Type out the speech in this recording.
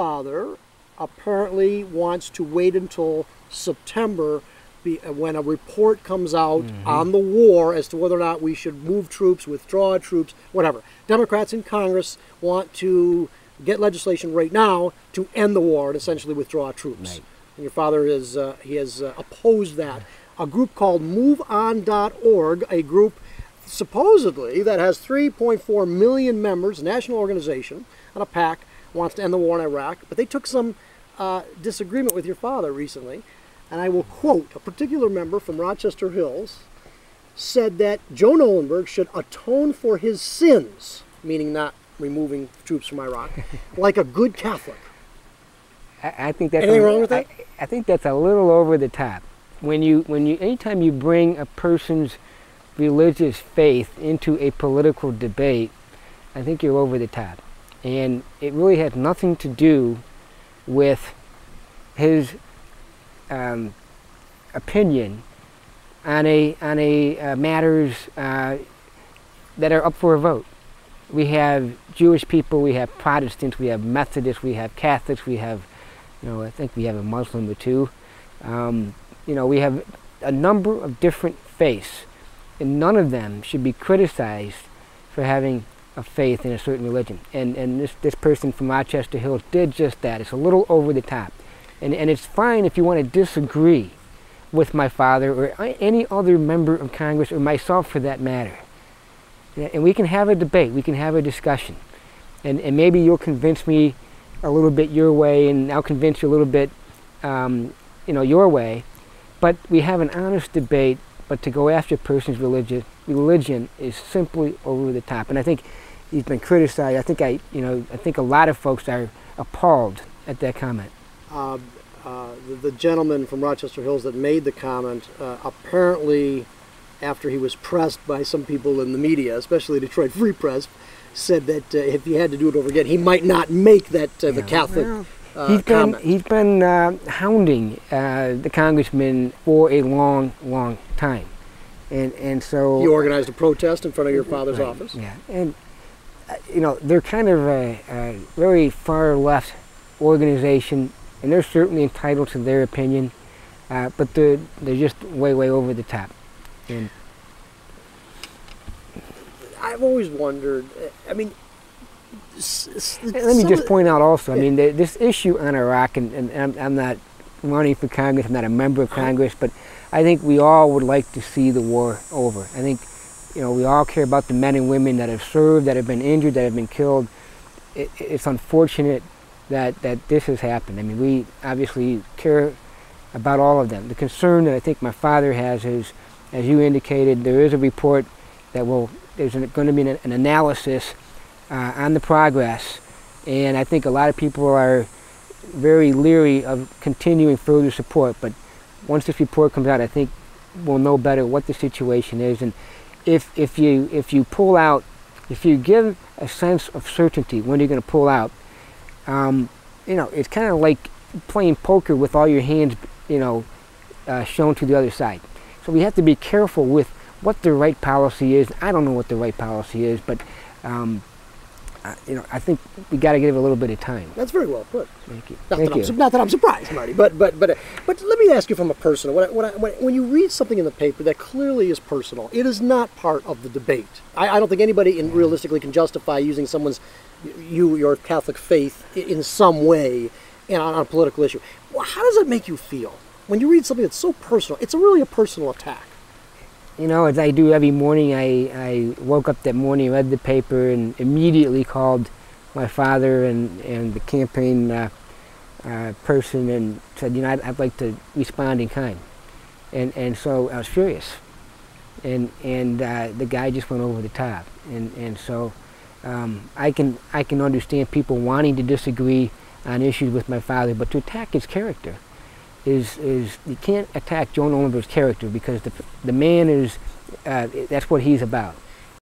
father apparently wants to wait until September when a report comes out on the war as to whether or not we should move troops, withdraw troops, whatever. Democrats in Congress want to get legislation right now to end the war and essentially withdraw troops. Right. And your father has opposed that. A group called MoveOn.org, a group supposedly that has 3.4 million members, a national organization, and a PAC, wants to end the war in Iraq, but they took some disagreement with your father recently, and I will quote, a particular member from Rochester Hills said that Joe Knollenberg should atone for his sins, meaning not removing troops from Iraq, like a good Catholic. I think that's anything wrong with that? I think that's a little over the top. Anytime you bring a person's religious faith into a political debate, I think you're over the top. And it really has nothing to do with his opinion on a matters that are up for a vote. We have Jewish people, we have Protestants, we have Methodists, we have Catholics, we have, I think we have a Muslim or two. We have a number of different faiths, and none of them should be criticized for having a faith in a certain religion. And this person from Rochester Hills did just that. It's a little over the top. And it's fine if you want to disagree with my father or any other member of Congress or myself for that matter. And we can have a debate, we can have a discussion. And maybe you'll convince me a little bit your way, and I'll convince you a little bit your way. But we have an honest debate, but to go after a person's religion is simply over the top. And I think he's been criticized. I think a lot of folks are appalled at that comment. The gentleman from Rochester Hills that made the comment, apparently after he was pressed by some people in the media, especially Detroit Free Press, said that if he had to do it over again, he might not make that the Catholic comment. He's been hounding the congressman for a long, long time. And so... You organized a protest in front of your father's office? Yeah. And, they're kind of a very far left organization, and they're certainly entitled to their opinion, but they're just way, way over the top. And I've always wondered, let me just point out also, this issue on Iraq, and I'm not running for Congress, I'm not a member of Congress, but I think we all would like to see the war over. I think, we all care about the men and women that have served, that have been injured, that have been killed. It's unfortunate that this has happened. We obviously care about all of them. The concern that I think my father has is, as you indicated, there is a report that there's going to be an analysis on the progress, and I think a lot of people are very leery of continuing further support. But once this report comes out, I think we'll know better what the situation is. And if you pull out, if you give a sense of certainty when you're going to pull out, it's kind of like playing poker with all your hands, shown to the other side. So we have to be careful with what the right policy is. I don't know what the right policy is, but I think we got to give it a little bit of time. That's very well put. Thank you. Not that I'm surprised, Marty. But let me ask you from a personal. When you read something in the paper that clearly is personal, it is not part of the debate. I don't think anybody realistically can justify using your Catholic faith in some way on a political issue. Well, how does it make you feel when you read something that's so personal? It's really a personal attack. As I do every morning, I woke up that morning, read the paper, and immediately called my father and the campaign person and said, I'd like to respond in kind. And so I was furious. And the guy just went over the top. And so I can understand people wanting to disagree on issues with my father, but to attack his character is you can't attack Joe Knollenberg's character, because the man is that's what he's about.